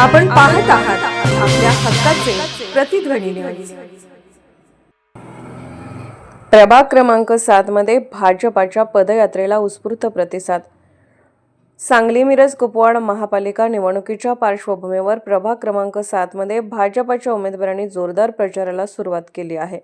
आपण पाहत आहात आपल्या हक्काचे प्रतिध्वनी न्यूज। प्रभाग क्रमांक 7 मध्ये भाजपाच्या पदयात्रेला उत्स्फूर्त प्रतिसाद। सांगली मिरज कुपवाड महापालिका निवडणुकीच्या पार्श्वभूमीवर प्रभाग क्रमांक 7 मध्ये भाजपाच्या उमेदवारांनी जोरदार प्रचाराला सुरुवात केली आहे।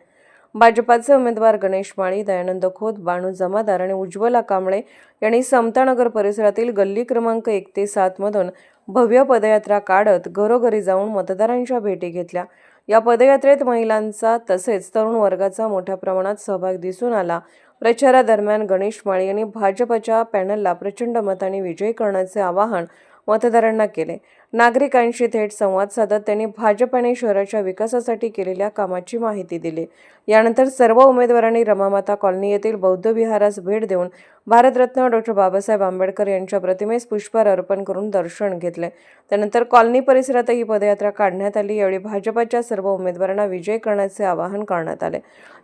भाजपाचे उमेदवार गणेश माळी, दयानंद खोत, बाणू जमादार आणि उज्ज्वला कांबळे यांनी समतानगर परिसरातील गल्ली क्रमांक 1 ते 7 मधून भव्य पदयात्रा काढत घरोघरी जाऊन मतदारांच्या भेटी घेतल्या। या पदयात्रेत महिलांचा तसेच तरुण वर्गाचा मोठ्या प्रमाणात सहभाग दिसून आला। प्रचारादरम्यान गणेश माळी यांनी भाजपच्या पॅनलला प्रचंड मतांनी विजयी करण्याचे आवाहन मतदारांना केले। नागरिकांशी थेट संवाद साधत त्यांनी भाजपने शहराच्या विकासासाठी केलेल्या कामाची माहिती दिली। यानंतर सर्व उमेदवारांनी रमामाता कॉलनी येथील बौद्ध विहारास भेट देऊन भारतरत्न डॉ. बाबासाहेब आंबेडकर यांच्या प्रतिमेस पुष्पहार अर्पण करून दर्शन घेतले। त्यानंतर कॉलनी परिसरातही पदयात्रा काढण्यात आली। यावेळी भाजपच्या सर्व उमेदवारांना विजयी करण्याचे आवाहन करण्यात आले।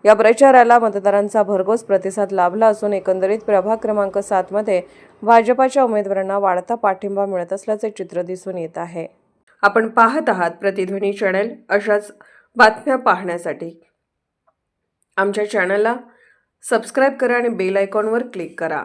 या प्रचाराला मतदारांचा भरघोस प्रतिसाद लाभला असून एकंदरीत प्रभाग क्रमांक 7 मध्ये भाजपच्या उमेदवारांना वाढता पाठिंबा मिळत असल्याचे चित्र दिसून येत आहे। आपण पाहत आहात प्रतिध्वनी चॅनल। अशाच बातम्या पाहण्यासाठी आमच्या चॅनलला सबस्क्राइब करा आणि बेल आयकॉनवर क्लिक करा।